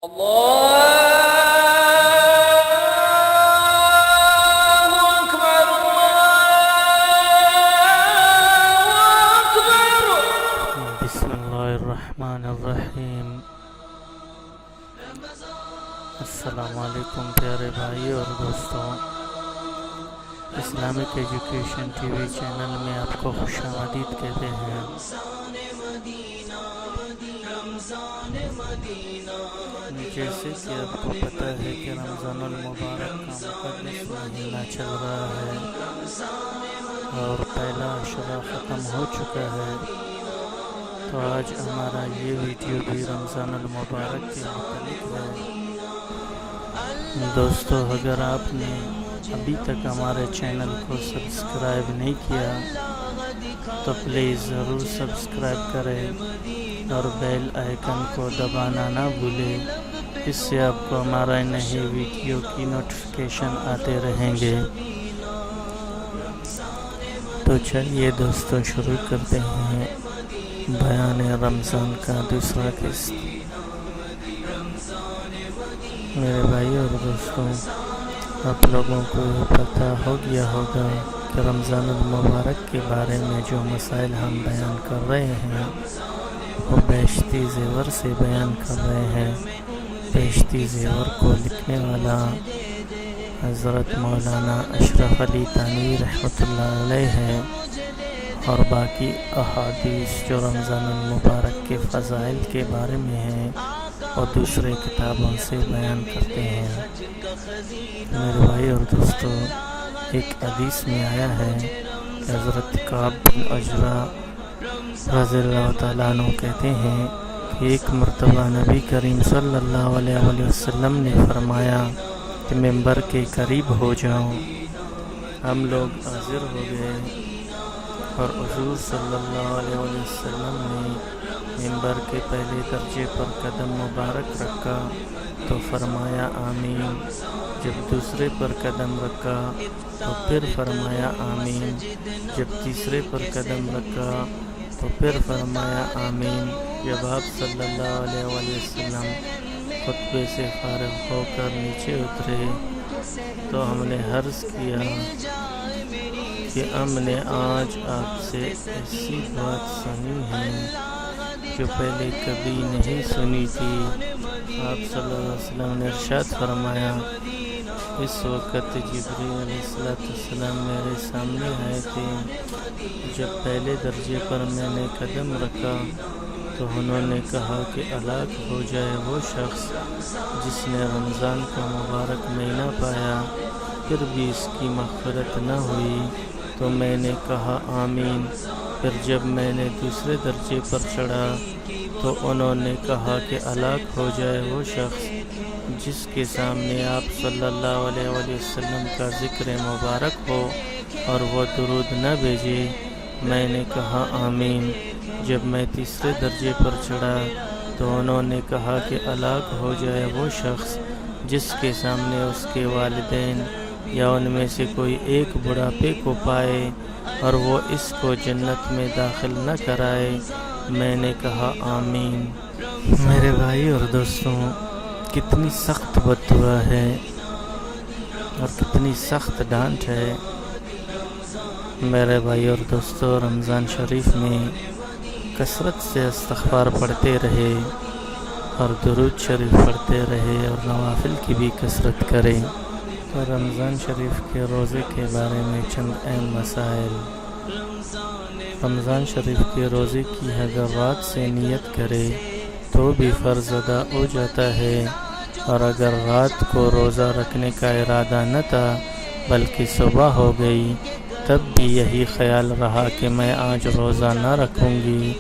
بسم اللہ الرحمن الرحیم۔ السلام علیکم پیارے بھائی اور دوستوں، Islamic education T V channel میں آپ کو خوش آمدید کہتے ہیں۔ جیسے کہ آپ کو پتہ ہے کہ رمضان المبارک کا مقدس مہینہ چل رہا ہے اور پہلا عشرہ ختم ہو چکا ہے، تو آج ہمارا یہ ویڈیو بھی رمضان المبارک کے متعلق ہے۔ دوستو، اگر آپ نے ابھی تک ہمارے چینل کو سبسکرائب نہیں کیا تو پلیز ضرور سبسکرائب کریں اور بیل آئیکن کو دبانا نہ بھولیں، اس سے آپ کو ہمارا نئی ویڈیو کی نوٹیفیکیشن آتے رہیں گے۔ تو چلیے دوستو، شروع کرتے ہیں بیان رمضان کا دوسرا قسط۔ میرے بھائی اور دوستوں، آپ لوگوں کو یہ پتہ ہو گیا ہوگا کہ رمضان المبارک کے بارے میں جو مسائل ہم بیان کر رہے ہیں وہ بیشتی زیور سے بیان کر رہے ہیں۔ بیشتی زیور کو لکھنے والا حضرت مولانا اشرف علی تھانوی رحمۃ اللہ علیہ ہے، اور باقی احادیث جو رمضان المبارک کے فضائل کے بارے میں ہیں اور دوسرے کتابوں سے بیان کرتے ہیں۔ میرے بھائی اور دوستو، ایک حدیث میں آیا ہے کہ حضرت کعب بن عجرہ رضی اللہ تعالیٰ عنہ کہتے ہیں کہ ایک مرتبہ نبی کریم صلی اللہ علیہ وسلم نے فرمایا کہ ممبر کے قریب ہو جاؤ۔ ہم لوگ حاضر ہو گئے اور حضور صلی اللہ علیہ وسلم نے ممبر کے پہلے درجے پر قدم مبارک رکھا تو فرمایا آمین، جب دوسرے پر قدم رکھا تو پھر فرمایا آمین، جب تیسرے پر قدم رکھا تو پھر فرمایا آمین۔ جب آپ صلی اللہ علیہ وسلم خطبے سے فارغ ہو کر نیچے اترے تو ہم نے عرض کیا کہ ہم نے آج آپ سے ایسی بات سنی ہے جو پہلے کبھی نہیں سنی تھی۔ آپ صلی اللہ علیہ وسلم نے ارشاد فرمایا، اس وقت جبریل علیہ السلام میرے سامنے آئے تھے۔ جب پہلے درجے پر میں نے قدم رکھا تو انہوں نے کہا کہ ہلاک ہو جائے وہ شخص جس نے رمضان کا مبارک مہینہ پایا پھر بھی اس کی مغفرت نہ ہوئی، تو میں نے کہا آمین۔ پھر جب میں نے دوسرے درجے پر چڑھا تو انہوں نے کہا کہ ہلاک ہو جائے وہ شخص جس کے سامنے آپ صلی اللہ علیہ وسلم کا ذکر مبارک ہو اور وہ درود نہ بھیجے۔ میں نے کہا آمین۔ جب میں تیسرے درجے پر چڑھا تو انہوں نے کہا کہ ہلاک ہو جائے وہ شخص جس کے سامنے اس کے والدین یا ان میں سے کوئی ایک بڑھاپے کو پائے اور وہ اس کو جنت میں داخل نہ کرائے۔ میں نے کہا آمین۔ میرے بھائی اور دوستوں، کتنی سخت بددعا ہے اور کتنی سخت ڈانٹ ہے۔ میرے بھائی اور دوستوں، رمضان شریف میں کثرت سے استغفار پڑھتے رہے اور درود شریف پڑھتے رہے اور نوافل کی بھی کثرت کریں۔ تو رمضان شریف کے روزے کے بارے میں چند اہم مسائل۔ رمضان شریف کے روزے کی اگر رات سے نیت کرے تو بھی فرض ادا ہو جاتا ہے، اور اگر رات کو روزہ رکھنے کا ارادہ نہ تھا بلکہ صبح ہو گئی تب بھی یہی خیال رہا کہ میں آج روزہ نہ رکھوں گی،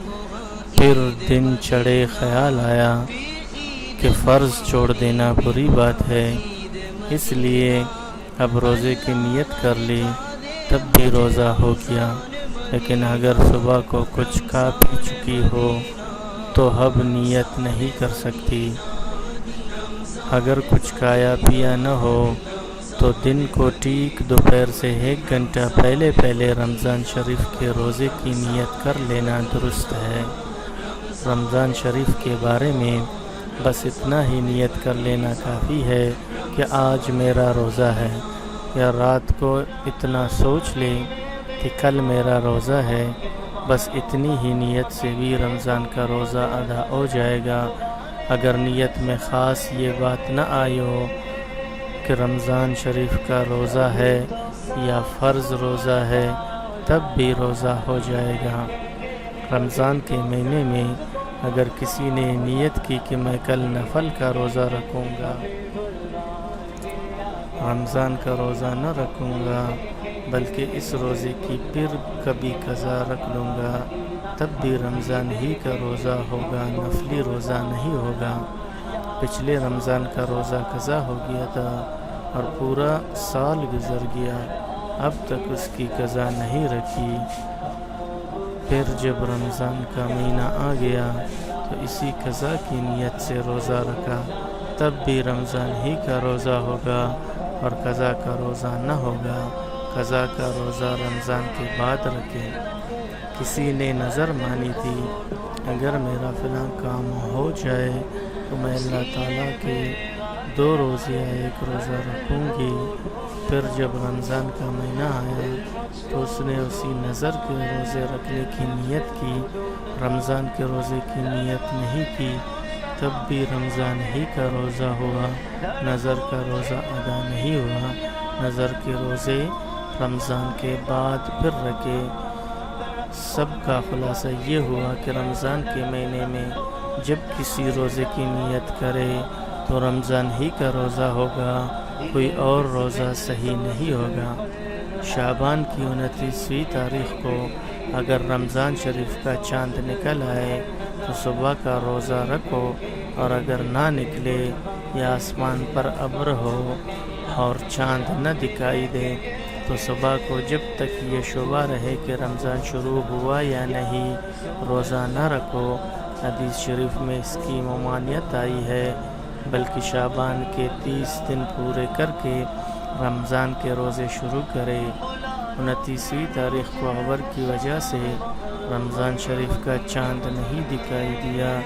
پھر دن چڑھے خیال آیا کہ فرض چھوڑ دینا بری بات ہے، اس لیے اب روزے کی نیت کر لی، تب بھی روزہ ہو گیا۔ لیکن اگر صبح کو کچھ کھا پی چکی ہو تو اب نیت نہیں کر سکتی۔ اگر کچھ کھایا پیا نہ ہو تو دن کو ٹھیک دوپہر سے 1 گھنٹہ پہلے رمضان شریف کے روزے کی نیت کر لینا درست ہے۔ رمضان شریف کے بارے میں بس اتنا ہی نیت کر لینا کافی ہے کہ آج میرا روزہ ہے، یا رات کو اتنا سوچ لے کہ کل میرا روزہ ہے، بس اتنی ہی نیت سے بھی رمضان کا روزہ ادا ہو جائے گا۔ اگر نیت میں خاص یہ بات نہ آئی ہو کہ رمضان شریف کا روزہ ہے یا فرض روزہ ہے، تب بھی روزہ ہو جائے گا۔ رمضان کے مہینے میں اگر کسی نے نیت کی کہ میں کل نفل کا روزہ رکھوں گا، رمضان کا روزہ نہ رکھوں گا بلکہ اس روزے کی پھر کبھی قضا رکھ لوں گا، تب بھی رمضان ہی کا روزہ ہوگا، نفلی روزہ نہیں ہوگا۔ پچھلے رمضان کا روزہ قضا ہو گیا تھا اور پورا سال گزر گیا، اب تک اس کی قضا نہیں رکھی، پھر جب رمضان کا مہینہ آ گیا تو اسی قضا کی نیت سے روزہ رکھا، تب بھی رمضان ہی کا روزہ ہوگا اور قضا کا روزہ نہ ہوگا۔ قضا کا روزہ رمضان کے بعد رکھے۔ کسی نے نظر مانی تھی اگر میرا فلاں کام ہو جائے تو میں اللہ تعالیٰ کے 2 روزے یا 1 روزہ رکھوں گی، پھر جب رمضان کا مہینہ آیا تو اس نے اسی نظر کے روزے رکھنے کی نیت کی، رمضان کے روزے کی نیت نہیں کی، تب بھی رمضان ہی کا روزہ ہوا، نظر کا روزہ ادا نہیں ہوا۔ نظر کے روزے رمضان کے بعد پھر رکھے۔ سب کا خلاصہ یہ ہوا کہ رمضان کے مہینے میں جب کسی روزے کی نیت کرے تو رمضان ہی کا روزہ ہوگا، کوئی اور روزہ صحیح نہیں ہوگا۔ شعبان کی 29ویں تاریخ کو اگر رمضان شریف کا چاند نکل آئے تو صبح کا روزہ رکھو، اور اگر نہ نکلے یا آسمان پر ابر ہو اور چاند نہ دکھائی دے تو صبح کو جب تک یہ شبہ رہے کہ رمضان شروع ہوا یا نہیں، روزہ نہ رکھو۔ حدیث شریف میں اس کی ممانعت آئی ہے، بلکہ شعبان کے 30 دن پورے کر کے رمضان کے روزے شروع کرے۔ 29ویں تاریخ کو ابر کی وجہ سے رمضان شریف کا چاند نہیں دکھائی دیا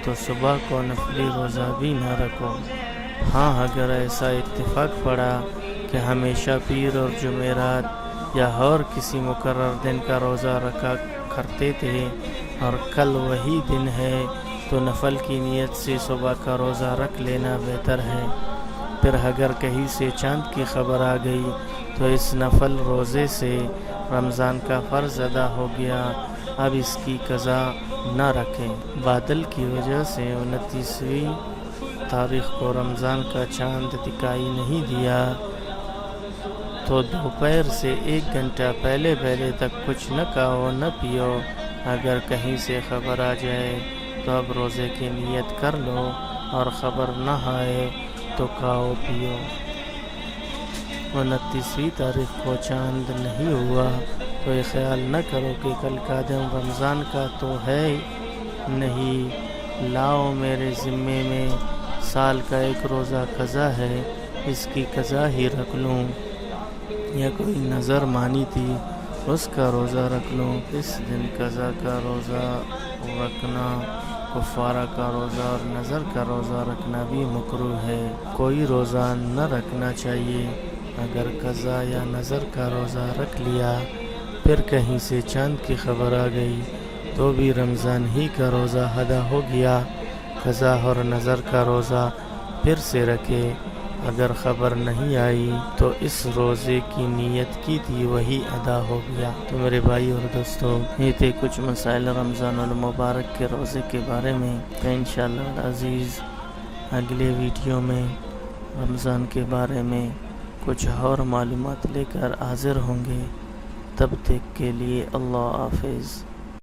تو صبح کو نفلی روزہ بھی نہ رکھو۔ ہاں، اگر ایسا اتفاق پڑا کہ ہمیشہ پیر اور جمعرات یا اور کسی مقرر دن کا روزہ رکھا کرتے تھے اور کل وہی دن ہے تو نفل کی نیت سے صبح کا روزہ رکھ لینا بہتر ہے۔ پھر اگر کہیں سے چاند کی خبر آ گئی تو اس نفل روزے سے رمضان کا فرض ادا ہو گیا، اب اس کی قضا نہ رکھیں۔ بادل کی وجہ سے 29ویں تاریخ کو رمضان کا چاند دکھائی نہیں دیا تو دوپہر سے 1 گھنٹہ پہلے تک کچھ نہ کھاؤ نہ پیو۔ اگر کہیں سے خبر آ جائے تو اب روزے کی نیت کر لو، اور خبر نہ آئے تو کھاؤ پیو۔ 29ویں تاریخ کو چاند نہیں ہوا تو یہ خیال نہ کرو کہ کل کا دن رمضان کا تو ہے نہیں، لاؤ میرے ذمے میں سال کا 1 روزہ قضا ہے، اس کی قضا ہی رکھ لوں، یا کوئی نظر مانی تھی اس کا روزہ رکھ لوں۔ اس دن قضا کا روزہ رکھنا، کفارہ کا روزہ اور نظر کا روزہ رکھنا بھی مکروہ ہے، کوئی روزہ نہ رکھنا چاہیے۔ اگر قضا یا نظر کا روزہ رکھ لیا پھر کہیں سے چاند کی خبر آ گئی تو بھی رمضان ہی کا روزہ ادا ہو گیا، قضا اور نظر کا روزہ پھر سے رکھے۔ اگر خبر نہیں آئی تو اس روزے کی نیت کی تھی وہی ادا ہو گیا۔ تو میرے بھائی اور دوستو، یہ تھے کچھ مسائل رمضان المبارک کے روزے کے بارے میں۔ انشاءاللہ العزیز اگلے ویڈیو میں رمضان کے بارے میں کچھ اور معلومات لے کر حاضر ہوں گے، تب تک کے لیے اللہ حافظ۔